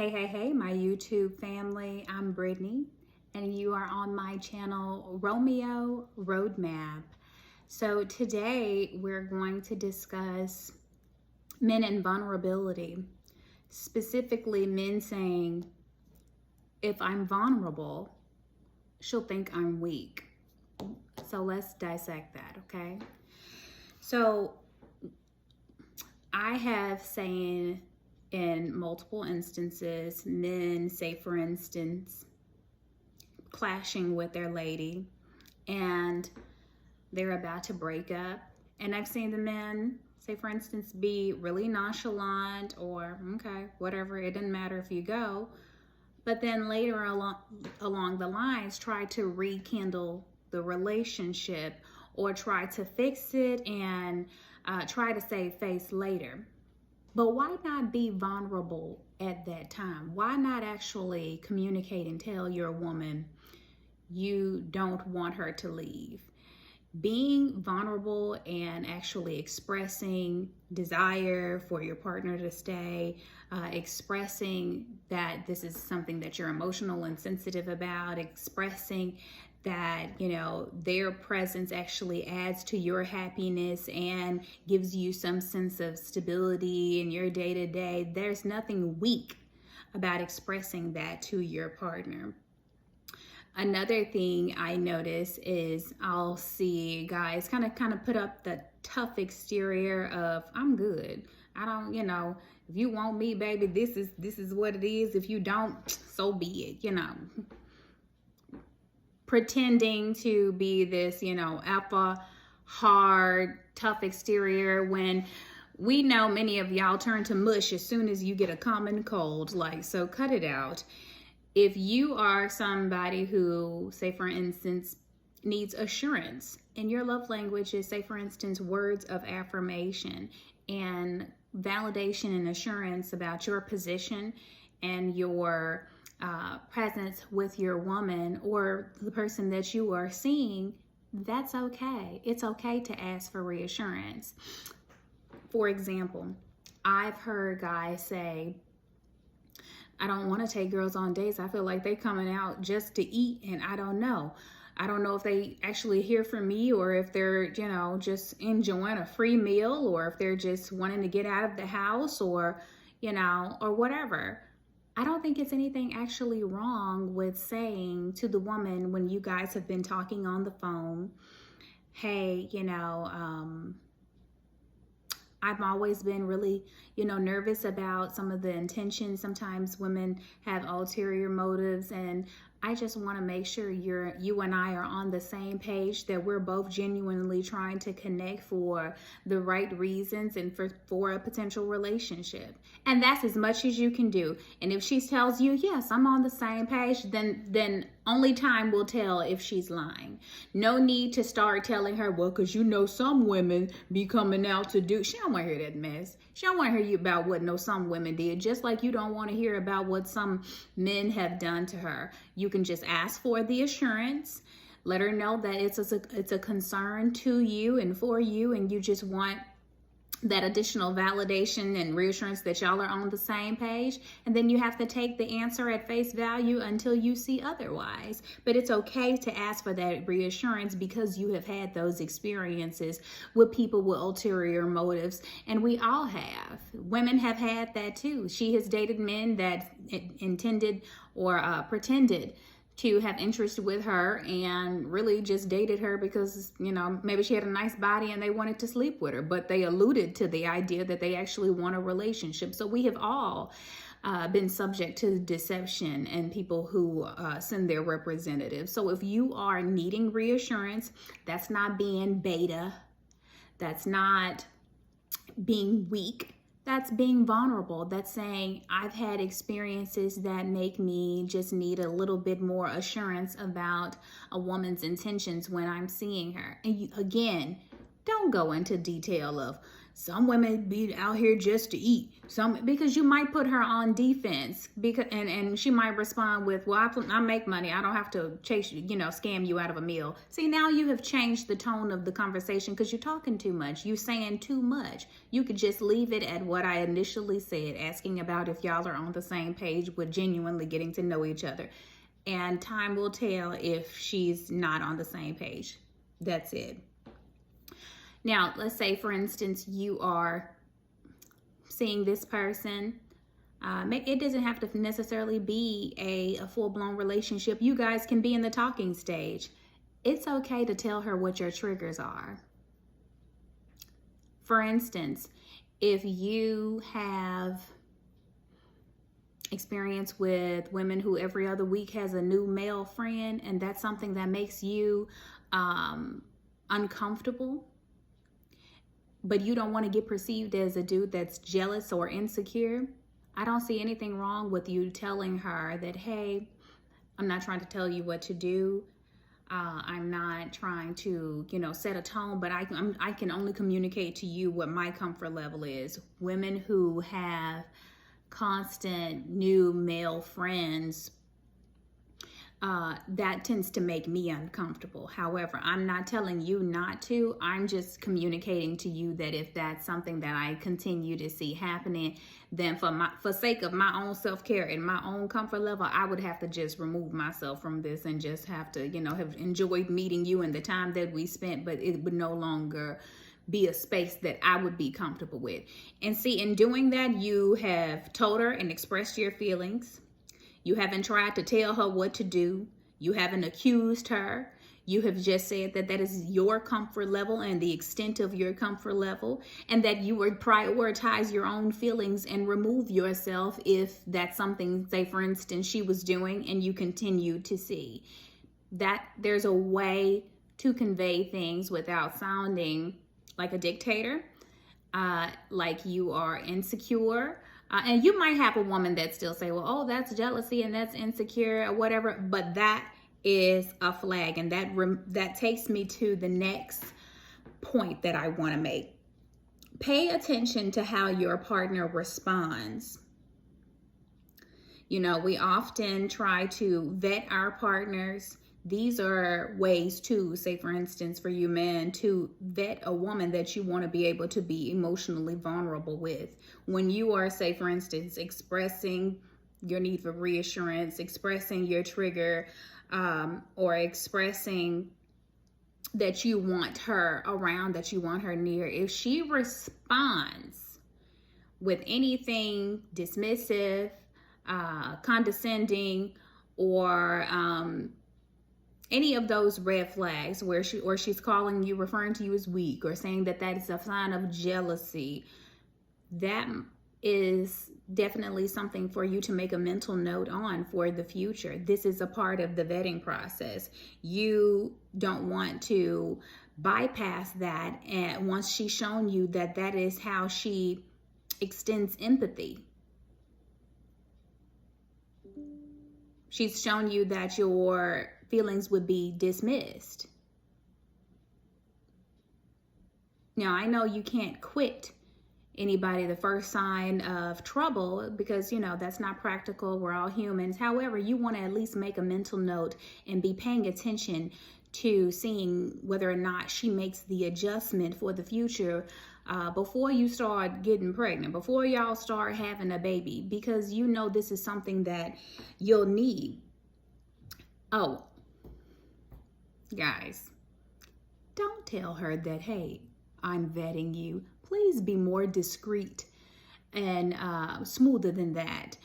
Hey, my YouTube family. I'm Brittany, and you are on my channel, Romeo Roadmap. So today we're going to discuss men and vulnerability, specifically men saying, if I'm vulnerable, she'll think I'm weak. So let's dissect that, okay? So I have saying in multiple instances, men say, for instance, clashing with their lady and they're about to break up. And I've seen the men say, for instance, be really nonchalant or, okay, whatever, it doesn't matter if you go. But then later along the lines, try to rekindle the relationship or try to fix it and try to save face later. But why not be vulnerable at that time? Why not actually communicate and tell your woman you don't want her to leave? Being vulnerable and actually expressing desire for your partner to stay, expressing that this is something that you're emotional and sensitive about, expressing that, you know, their presence actually adds to your happiness and gives you some sense of stability in your day-to-day. There's nothing weak about expressing that to your partner. Another thing I notice is I'll see guys kind of put up the tough exterior of, I'm good. I don't, you know, if you want me, baby, this is what it is. If you don't, so be it, you know. Pretending to be this, you know, alpha, hard, tough exterior when we know many of y'all turn to mush as soon as you get a common cold. Like, so cut it out. If you are somebody who, say for instance, needs assurance and your love language is, say for instance, words of affirmation and validation and assurance about your position and your presence with your woman or the person that you are seeing, that's okay. It's okay to ask for reassurance. For example, I've heard guys say, I don't want to take girls on dates. I feel like they're coming out just to eat, and I don't know. I don't know if they actually hear from me or if they're, you know, just enjoying a free meal or if they're just wanting to get out of the house or, you know, or whatever. I don't think it's anything actually wrong with saying to the woman when you guys have been talking on the phone, hey, you know, I've always been really, you know, nervous about some of the intentions. Sometimes women have ulterior motives, and I just want to make sure you and I are on the same page, that we're both genuinely trying to connect for the right reasons and for a potential relationship. And that's as much as you can do. And if she tells you, yes, I'm on the same page, then only time will tell if she's lying. No need to start telling her, well, because you know some women be coming out to do. She don't want to hear that mess. She don't want to hear you about what some women did, just like you don't want to hear about what some men have done to her. You can just ask for the assurance, let her know that it's a concern to you and for you, and you just want that additional validation and reassurance that y'all are on the same page. And then you have to take the answer at face value until you see otherwise. But it's okay to ask for that reassurance because you have had those experiences with people with ulterior motives. And we all have. Women have had that too. She has dated men that intended or pretended to have interest with her and really just dated her because, you know, maybe she had a nice body and they wanted to sleep with her, but they alluded to the idea that they actually want a relationship. So we have all been subject to deception and people who send their representatives. So if you are needing reassurance, that's not being beta. That's not being weak. That's being vulnerable. That's saying, I've had experiences that make me just need a little bit more assurance about a woman's intentions when I'm seeing her. And again, don't go into detail of, some women be out here just to eat. Because you might put her on defense, because and she might respond with, well, I make money, I don't have to chase you, scam you out of a meal. See, now you have changed the tone of the conversation because you're talking too much, you're saying too much. You could just leave it at what I initially said, asking about if y'all are on the same page with genuinely getting to know each other. And time will tell if she's not on the same page. That's it. Now, let's say, for instance, you are seeing this person. It doesn't have to necessarily be a full-blown relationship. You guys can be in the talking stage. It's okay to tell her what your triggers are. For instance, if you have experience with women who every other week has a new male friend, and that's something that makes you uncomfortable, but you don't want to get perceived as a dude that's jealous or insecure, I don't see anything wrong with you telling her that, hey, I'm not trying to tell you what to do. I'm not trying to, set a tone, but I can only communicate to you what my comfort level is. Women who have constant new male friends, that tends to make me uncomfortable. However, I'm not telling you not to. I'm just communicating to you that if that's something that I continue to see happening, then for sake of my own self-care and my own comfort level, I would have to just remove myself from this and just have to, have enjoyed meeting you and the time that we spent, but it would no longer be a space that I would be comfortable with. And see, in doing that, you have told her and expressed your feelings. You haven't tried to tell her what to do. You haven't accused her. You have just said that that is your comfort level and the extent of your comfort level, and that you would prioritize your own feelings and remove yourself if that's something, say, for instance, she was doing and you continue to see. That there's a way to convey things without sounding like a dictator, like you are insecure. And you might have a woman that still say, well, oh, that's jealousy and that's insecure or whatever. But that is a flag. And that takes me to the next point that I want to make. Pay attention to how your partner responds. We often try to vet our partners. These are ways to, say, for instance, for you men, to vet a woman that you want to be able to be emotionally vulnerable with. When you are, say, for instance, expressing your need for reassurance, expressing your trigger, or expressing that you want her around, that you want her near, if she responds with anything dismissive, condescending, or any of those red flags where she's calling you, referring to you as weak, or saying that is a sign of jealousy, that is definitely something for you to make a mental note on for the future. This is a part of the vetting process. You don't want to bypass that, and once she's shown you that is how she extends empathy. She's shown you that your feelings would be dismissed. Now, I know you can't quit anybody the first sign of trouble because, that's not practical. We're all humans. However, you want to at least make a mental note and be paying attention to seeing whether or not she makes the adjustment for the future before you start getting pregnant, before y'all start having a baby, because this is something that you'll need. Oh, guys, don't tell her that, hey, I'm vetting you. Please be more discreet and smoother than that.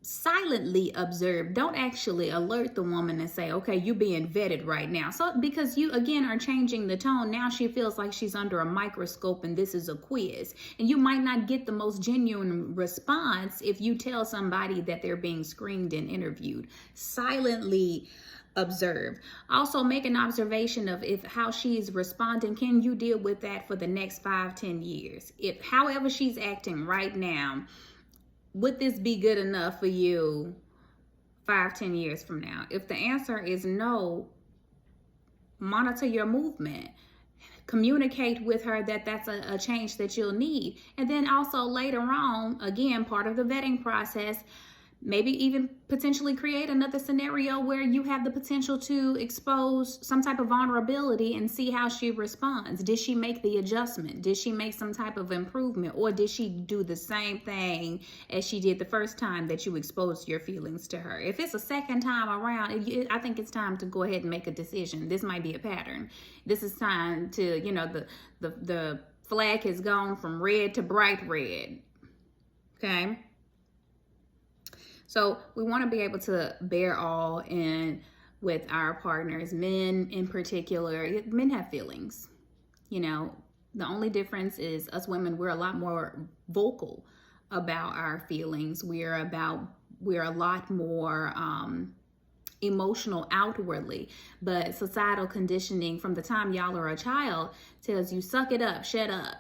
Silently observe. Don't actually alert the woman and say, okay, you're being vetted right now. So because you, again, are changing the tone. Now she feels like she's under a microscope and this is a quiz. And you might not get the most genuine response if you tell somebody that they're being screened and interviewed. Silently observe. Also make an observation of how she's responding. Can you deal with that for the next 5-10 years? If however she's acting right now, would this be good enough for you 5-10 years from now? If the answer is no, monitor your movement. communicate with her that that's a change that you'll need. And then also later on, again, part of the vetting process, maybe even potentially create another scenario where you have the potential to expose some type of vulnerability and see how she responds. Did she make the adjustment? Did she make some type of improvement? Or did she do the same thing as she did the first time that you exposed your feelings to her? If it's a second time around, I think it's time to go ahead and make a decision. This might be a pattern. This is time to, the flag has gone from red to bright red. Okay? So we want to be able to bear all in with our partners. Men in particular, men have feelings. The only difference is us women, we're a lot more vocal about our feelings. We're a lot more emotional outwardly, but societal conditioning from the time y'all are a child tells you, suck it up, shut up.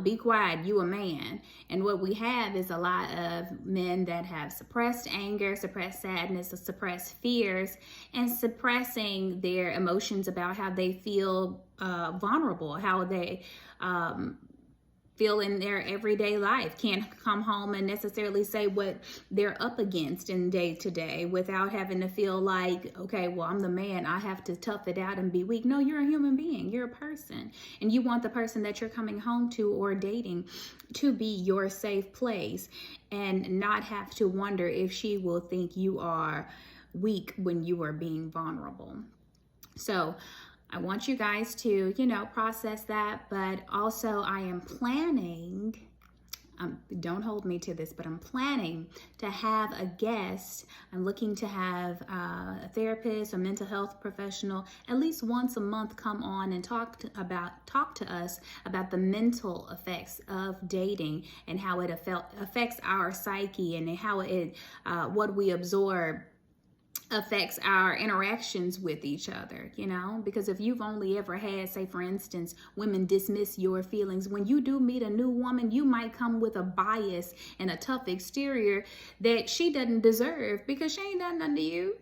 Be quiet, you a man. And what we have is a lot of men that have suppressed anger, suppressed sadness, suppressed fears, and suppressing their emotions about how they feel vulnerable, how they feel in their everyday life. Can't come home and necessarily say what they're up against in day to day without having to feel like, okay, well, I'm the man, I have to tough it out and be weak. No, you're a human being, you're a person. And you want the person that you're coming home to or dating to be your safe place and not have to wonder if she will think you are weak when you are being vulnerable. So I want you guys to, process that, but also I am planning, don't hold me to this, but I'm planning to have a guest. I'm looking to have a therapist, a mental health professional, at least once a month come on and talk to us about the mental effects of dating and how it affects our psyche and how what we absorb affects our interactions with each other, because if you've only ever had, say for instance, women dismiss your feelings, when you do meet a new woman, you might come with a bias and a tough exterior that she doesn't deserve because she ain't done nothing to you.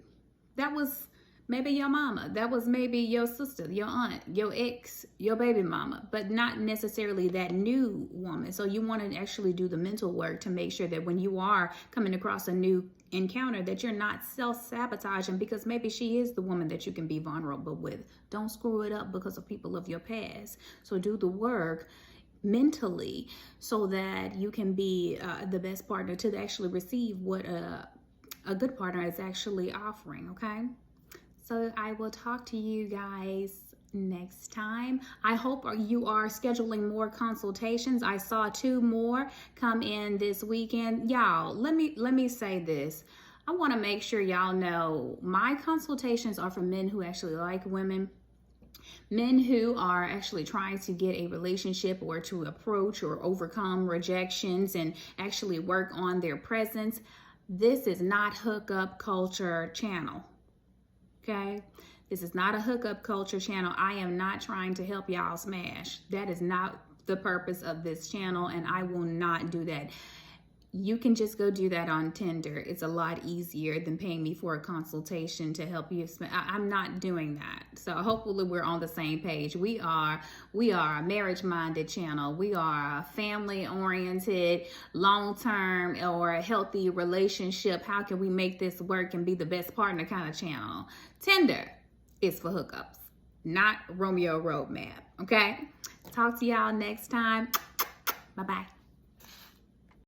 That was maybe your mama, that was maybe your sister, your aunt, your ex, your baby mama, but not necessarily that new woman. So you want to actually do the mental work to make sure that when you are coming across a new encounter that you're not self-sabotaging because maybe she is the woman that you can be vulnerable with. Don't screw it up because of people of your past. So do the work mentally so that you can be the best partner to actually receive what a good partner is actually offering, okay? So I will talk to you guys next time. I hope you are scheduling more consultations. I saw 2 more come in this weekend. Y'all, let me say this. I want to make sure y'all know my consultations are for men who actually like women, men who are actually trying to get a relationship or to approach or overcome rejections and actually work on their presence. This is not hookup culture channel. Okay? This is not a hookup culture channel. I am not trying to help y'all smash. That is not the purpose of this channel, and I will not do that. You can just go do that on Tinder. It's a lot easier than paying me for a consultation to help you. I'm not doing that. So hopefully we're on the same page. We are a marriage-minded channel. We are a family-oriented, long-term or a healthy relationship. How can we make this work and be the best partner kind of channel? Tinder is for hookups, not Romeo Roadmap. Okay? Talk to y'all next time. Bye-bye.